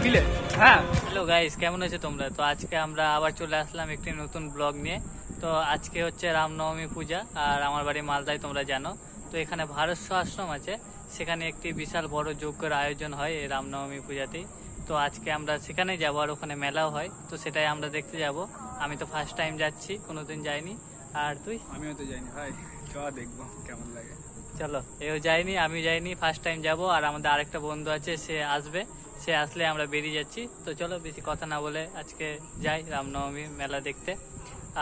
বিলে। হ্যাঁ, hello guys, কেমন আছো তোমরা? তো আজকে আমরা আবার চলে আসলাম একটি নতুন ব্লগ নিয়ে। তো আজকে হচ্ছে রামনবমী পূজা, আর আমার বাড়ি মালদায় তোমরা জানো। তো এখানে ভারস্ব আশ্রম আছে, সেখানে একটি বিশাল বড় যজ্ঞের আয়োজন হয় এই রামনবমী পূজাতেই। তো আজকে আমরা সেখানে যাবো, আর ওখানে মেলাও হয়, তো সেটাই আমরা দেখতে যাব। আমি তো ফার্স্ট টাইম যাচ্ছি, কোনোদিন যাইনি। আর তুই? আমিও তো যাইনি ভাই, চ দেখবো কেমন লাগে। চলো, এও যাইনি, আমি যাইনি, ফার্স্ট টাইম যাব। আর আমাদের আরেকটা বন্ধু আছে, সে আসবে, সে আসলে আমরা বেরিয়ে যাচ্ছি। তো চলো বেশি কথা না বলে আজকে যাই রামনবমী মেলা দেখতে।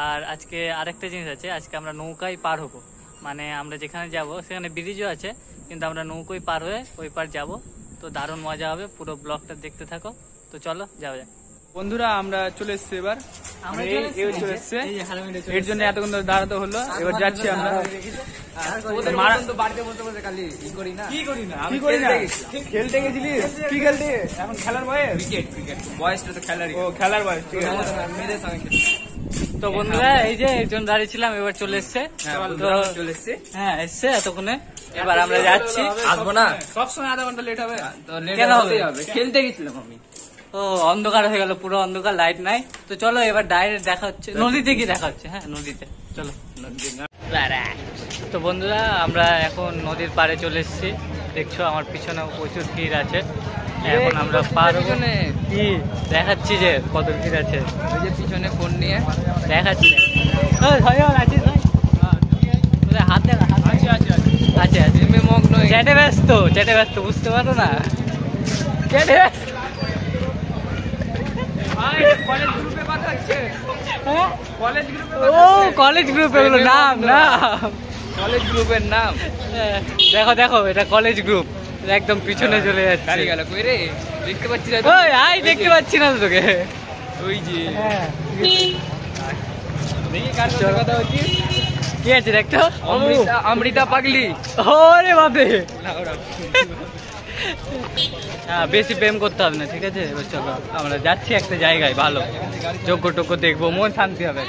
আর আজকে আরেকটা জিনিস আছে, আজকে আমরা নৌকায় পার হবো। মানে আমরা যেখানে যাব সেখানে ব্রিজও আছে, কিন্তু আমরা নৌকোয় পার হয়ে ওই পার যাব। তো দারুণ মজা হবে, পুরো ব্লগটা দেখতে থাকো। তো চলো যাওয়া যাক। বন্ধুরা আমরা চলে এসছি, এবার আমরা চলে এসছে, এর জন্য এতক্ষণ ধরে দাঁড়াতে হলো। এবার যাচ্ছি আমরা। খেলতে গেছিলিস? কি খেলতে? এখন খেলার বয়স? ক্রিকেট বয়সটা তো খেলারই। ও, খেলার বয়স, ঠিক আছে। তো বন্ধুরা এই যে একজন দাঁড়িয়ে ছিলাম, এবার চলে এসছে। চলে এসছে, হ্যাঁ এসছে এতক্ষণে। এবার আমরা যাচ্ছি। আসবো না, সবসময় আধা ঘন্টা লেট হবে। কেন হবে? খেলতে গেছিলাম আমি। ও, অন্ধকার হয়ে গেল, পুরো অন্ধকার, লাইট নাই। তো চলো এবার ডাইরেক্ট দেখা হচ্ছে নদীতে, গিয়ে দেখা হচ্ছে। হ্যাঁ, নদীতে চলো। তো বন্ধুরা আমরা এখন নদীর পাড়ে চলে এসেছি। দেখছো আমার পিছনে প্রচুর ভিড় আছে। এখন আমরা পার কি দেখাচ্ছি যে কত ভিড় আছে। ওই যে পিছনে ফোন নিয়ে দেখাচ্ছি। হাত দেখা, আছে আছে মগ্ন। চ্যাটে ব্যস্ত বুঝতে পারো না। চ্যাটে কলেজ গ্রুপে হলো নাম না, কলেজ গ্রুপের নাম। দেখো দেখো, এটা কলেজ গ্রুপ, একদম পিছনে চলে যাচ্ছে। গেল কই রে? দেখতে পাচ্ছি না। ওই আই, দেখতে পাচ্ছি না তো তোকে। ওই যে দেখি কার সাথে কথা হচ্ছে। কি আছে দেখতো? অমৃতা পাগলি। ওরে বাপে, হ্যাঁ বেশি প্রেম করতে হবে না, ঠিক আছে? এবার চলো আমরা যাচ্ছি একটা জায়গায়, ভালো যজ্ঞ টজ্ঞ দেখবো, মন শান্তি হবে।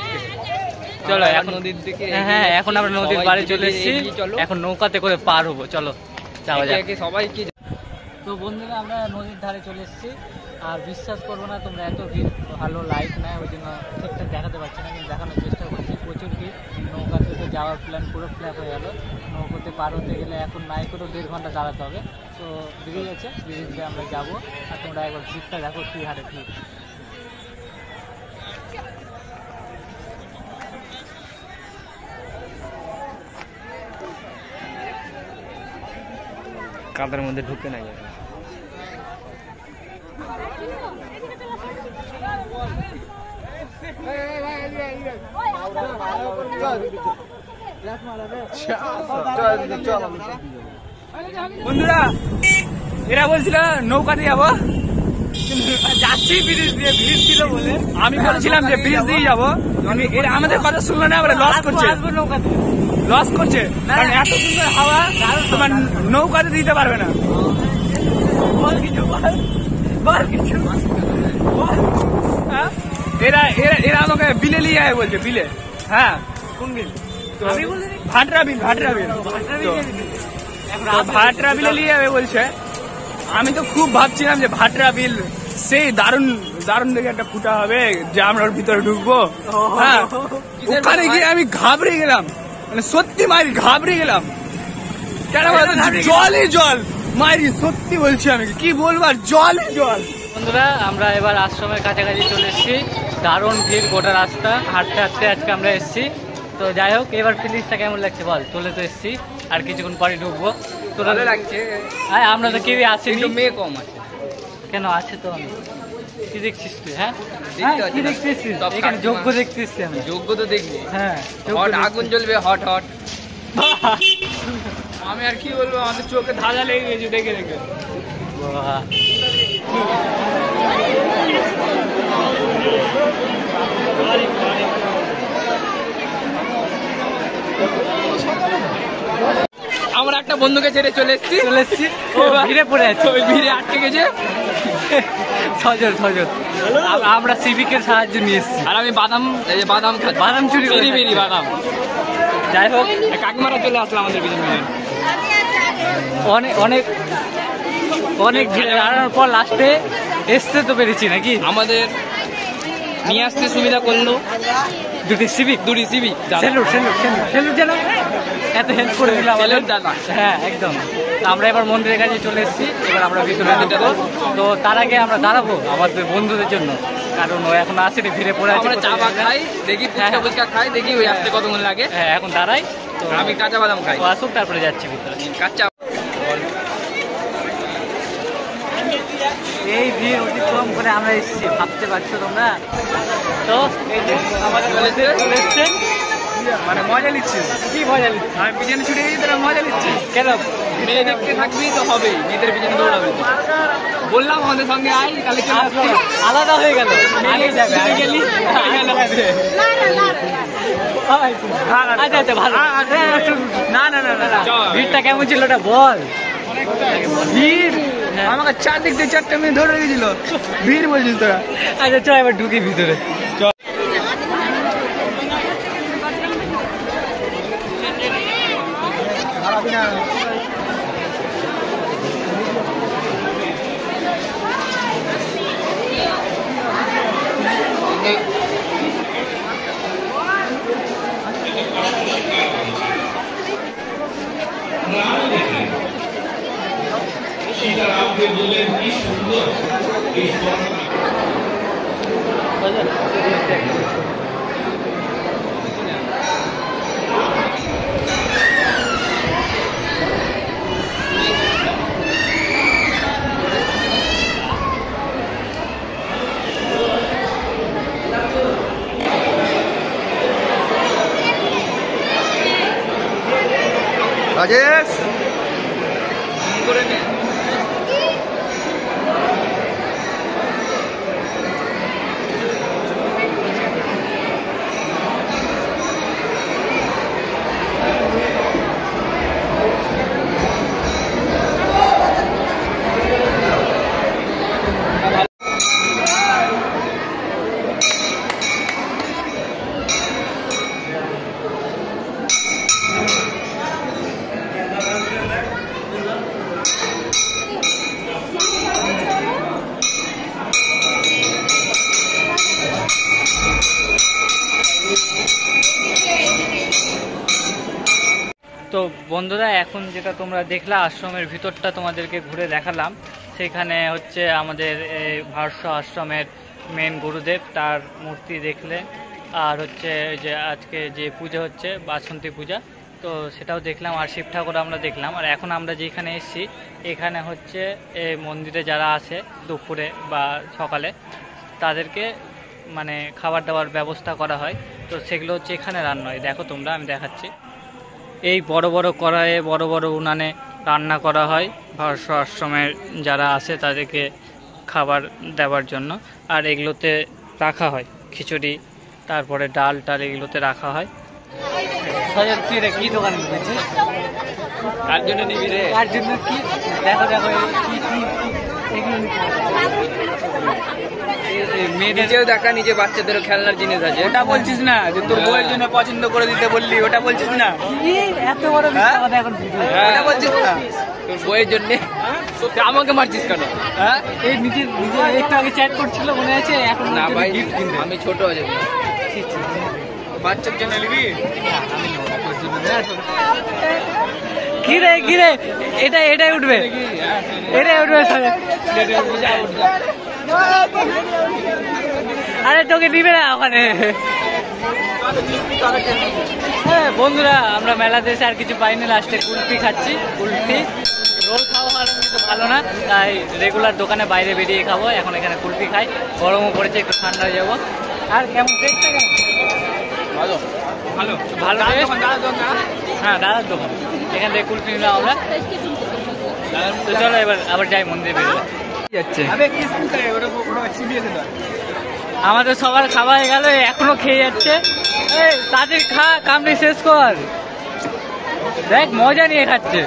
চলো এখন নদীর দিকে। হ্যাঁ, এখন আমরা নদীর পাড়ে চলে এসেছি, এখন নৌকাতে করে পার হবো। চলো যাওয়া যাক। সবাই কি। তো বন্ধুরা আমরা নদীর ধারে চলে এসেছি, আর বিশ্বাস করবো না তোমরা, এত ভিড়, ভালো লাইট নাই, ওই জন্য ঠিকঠাক দেখাতে পারছি না, কিন্তু দেখানোর চেষ্টা করছি। প্রচুর ভিড়, নৌকাতে তো যাওয়ার প্ল্যান পুরো ফ্ল্যাপ হয়ে গেল। নৌকাতে পার হতে গেলে এখন নাই করে 1.5 ঘন্টা দাঁড়াতে হবে। তো ব্রিজ আছে, ব্রিজ দিয়ে আমরা যাবো। আর তোমরা একবার ভিড়টা দেখো, কি হারে ভিড়। কাঁদার মধ্যে ঢুকে নাই যাবে। বন্ধুরা এরা বলছিল নৌকাতে যাবো, যাচ্ছি ব্রিজ দিয়ে, ব্রিজ ছিল বলে আমি বলছিলাম যে ব্রিজ দিয়ে যাবো। এরা আমাদের কথা শুনলো না, আমরা লস করছে, লস করছে, কারণ এত সুন্দর হাওয়া তোমার নৌকাতে দিতে পারবে না। এরা এরা এরা আমাকে বিলে নিয়ে যায় বলছে, বিলে। হ্যাঁ, কোন বিল? ভাটরা বিল, ভাটরা বিল, ভাটরা বিলে নিয়ে যাবে বলছে। আমি তো খুব ভাবছিলাম যে ভাটরা বিল সেই দারুণ দারুণ দেখে একটা ফুটা হবে, যে আমরা ওর ভিতরে ঢুকবো। হ্যাঁ, ওখানে গিয়ে আমি ঘাবড়ে গেলাম, মানে সত্যি মারি ঘাবড়ে গেলাম। কেন বলতো? জলই জল মারি, সত্যি বলছি, আমি কি বলবো, আর জলই জল। বন্ধুরা আমরা এবার আশ্রমের কাছাকাছি চলে এসেছি, দারুণ ভিড় গোটা রাস্তা, হাঁটতে হাঁটতে আজকে আমরা এসেছি। তো যাই হোক, এবার ফিলিংসটা কেমন লাগছে বল? চলে তো এসেছি, আর কিছুক্ষণ পরে ঢুকবো। তোরা লাগছে? হ্যাঁ, আমরা তো কেউই আসেনি, মেয়ে কম আছে। কেন আছে তো? আমি কি দেখছিস তুই? হ্যাঁ কি দেখছিস? এখানে যজ্ঞ দেখছিস? আমি যোগ্য তো দেখবো। হ্যাঁ, হট আগুন জ্বলবে, হট হট। আমি আর কি বলবো, আমাদের চোখে ধাঁধা লেগে গেছে দেখে দেখে। আমরা একটা বন্ধুকে ছেড়ে চলে এসেছি, ভিড়ে পড়ে আছে, ওই ভিড়ে আটকে গেছে। ছজন আমরা সিভিকের সাহায্য নিয়ে এসেছি। আর আমি বাদাম বাদাম চুরি করে বেরি বাদাম। যাই হোক, কাকিমারা চলে আসলো আমাদের পিছনে। অনেক অনেক অনেক ভিড়, দাঁড়ানোর পর লাস্টে এসতে তো পেরেছি নাকি। আমাদের নিয়ে আসতে সুবিধা করলো দুটি সিভিক যেন এত হেল্প করে দিল আমাদের। হ্যাঁ একদম। আমরা এবার মন্দিরের কাছে চলে এসেছি, এবার আমরা ভিতরে ঢুকবো। তো তার আগে আমরা দাঁড়াবো আমাদের বন্ধুদের জন্য, কারণ ও এখন আসেনি, ভিড়ে পড়ে আছে। আমরা চা খাই দেখি, ফুচকা খাই দেখি, ওই আসতে কতক্ষণ লাগে। হ্যাঁ এখন দাঁড়াই, তো আমি কাঁচা বাদাম খাই। ও আসুক তারপরে যাচ্ছি ভিতরে। কাঁচা এই ভিড় অতিক্রম করে আমরা এসেছি, ভাবতে পারছো তোমরা। তো এই যে আমাদের চলে এসছে, মানে মজা নিচ্ছি। কি মজা নিচ্ছি? আমি পিছনে ছুটে গেছি, তারা মজা নিচ্ছি। কেন? মেয়ে দেখতে থাকবি তো হবেই, মেয়েদের পিছনে দৌড়াবে। বললাম আমাদের সঙ্গে আয়, তাহলে চলে আসবি। আলাদা হয়ে গেল, আগে যাবে, আগে গেলি আচ্ছা আচ্ছা ভালো। না না না না, ভিড়টা কেমন ছিল ওটা বল। ভিড় আমাকে চারদিক দিয়ে 4টে মেয়ে ধরে রেখেছিল। ভিড় বলছিস তোরা? আচ্ছা চল এবার ঢুকি ভিতরে। রাজেশ করে নে। তো বন্ধুরা, এখন যেটা তোমরা দেখলা আশ্রমের ভিতরটা তোমাদেরকে ঘুরে দেখালাম। সেখানে হচ্ছে আমাদের এই ভারস্য আশ্রমের মেন গুরুদেব, তার মূর্তি দেখলে, আর হচ্ছে যে আজকে যে পূজা হচ্ছে বাসন্তী পূজা, তো সেটাও দেখলাম, আর শিব ঠাকুর আমরা দেখলাম। আর এখন আমরা যেখানে এসেছি এখানে হচ্ছে এই মন্দিরে যারা আসে দুপুরে বা সকালে তাদেরকে মানে খাবার দাবার ব্যবস্থা করা হয়। তো সেগুলো হচ্ছে এখানে রান্না হয়। দেখো তোমরা, আমি দেখাচ্ছি। এই বড় বড় কড়াইয়ে বড় বড় উনানে রান্না করা হয় ভারস্য আশ্রমের যারা আসে তাদেরকে খাবার দেওয়ার জন্য। আর এগুলোতে রাখা হয় খিচুড়ি, তারপরে ডাল টাল এগুলোতে রাখা হয়। কি দোকান দিয়েছিস? কার জন্য নিবি রে? কার জন্য কি? দেখো দেখো কি কি এগুলো নিজেও দেখা, নিজে বাচ্চাদেরও খেলনার জিনিস আছে। ওটা বলছিস না যে তোর বউয়ের জন্য পছন্দ করে দিতে বললি, ওটা বলছিস না? এত বড় কথা এখন ওটা বলছিস না? তোর বউয়ের জন্য আমাকে মারছিস কেন? হ্যাঁ, এই নিজে নিজে একটু আগে চ্যাট করছিল মনে আছে। এখন না ভাই, আমি ছোট আছে, বাচ্চার জন্য নিবি? ঘিরে ঘিরে এটাই উঠবে, এটাই উঠবে। আরে তোকে দিবে না ওখানে। হ্যাঁ বন্ধুরা, আমরা মেলাতে এসে আর কিছু পাইনি, লাস্টে কুলফি খাচ্ছি। কুলফি রোল খাওয়া কিন্তু ভালো না, তাই রেগুলার দোকানে বাইরে বেরিয়ে খাবো। এখন এখানে কুলফি খাই, গরমও পড়েছে, একটু ঠান্ডা হয়ে যাবো। আর কেমন টেস্টটা কেমন? ভালো ভালো ভালো। হ্যাঁ দাদার দোকান, এখান থেকে কুলফি নিলাম আমরা। তো চলো এবার আবার যাই মন্দিরে বেরোবো। যাচ্ছে আমাদের সবার খাওয়া হয়ে গেল, এখনো খেয়ে যাচ্ছে। তাদের খা, কামড়ি শেষ কর। দেখ মজা নিয়ে খাচ্ছে।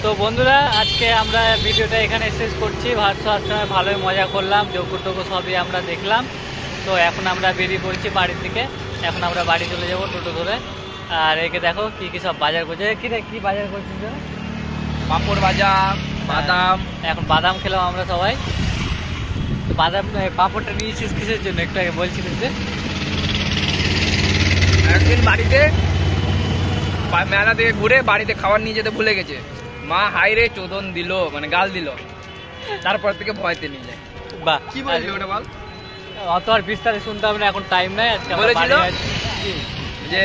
তো বন্ধুরা আজকে আমরা ভিডিওটা এখানে শেষ করছি। ভারসার সময় ভালোই মজা করলাম, যোগ্য সবই আমরা দেখলাম। তো এখন আমরা বেরিয়ে পড়ছি বাড়ির দিকে। এখন আমরা বাড়ি চলে যাব টোটো ধরে। আর একে দেখো কি কি সব বাজার করছে। কি বাজার করছিস? পাঁপড় ভাজা, বাদাম। এখন বাদাম খেলাম আমরা সবাই। বাদাম পাঁপড়টা নিয়েছিস কিসের জন্য একটু আগে বলছিলিস যে? একদিন বাড়িতে মেলা থেকে ঘুরে বাড়িতে খাবার নিয়ে যেতে ভুলে গেছে। মা হাইরে চোদন দিল, মানে গাল দিল। তারপর থেকে ভয়তে নিয়ে যায়। বাহ, কি বললি ওটা বল? অত আর বিস্তারে শুনতে হবে না, এখন টাইম নাই। আজকে বলেছিল যে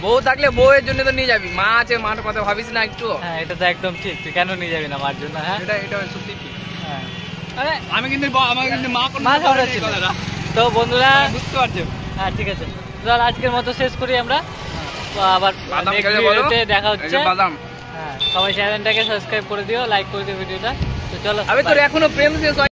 বউ থাকলে বউয়ের জন্য তো নিয়ে যাবি, মা আছে, মার কথা ভাবিস না একটু? হ্যাঁ, এটা তো একদম ঠিক। তুই কেন নিয়ে যাবি না মার জন্য? হ্যাঁ, এটা সত্যি ঠিক। হ্যাঁ, আরে আমি কিন্তু আমাকে কিন্তু মা ছিল। তো বন্ধুরা বুঝতে পারছো? হ্যাঁ, ঠিক আছে, চল আজকের মতো শেষ করি আমরা। তো আবার নেক্সট ভিডিওতে দেখা হচ্ছে। হ্যাঁ, সবাই চ্যানেলটাকে সাবস্ক্রাইব করে দিও, লাইক করে দিও ভিডিওটা। তো চলো, আমি তোর এখনো প্রেম শেষ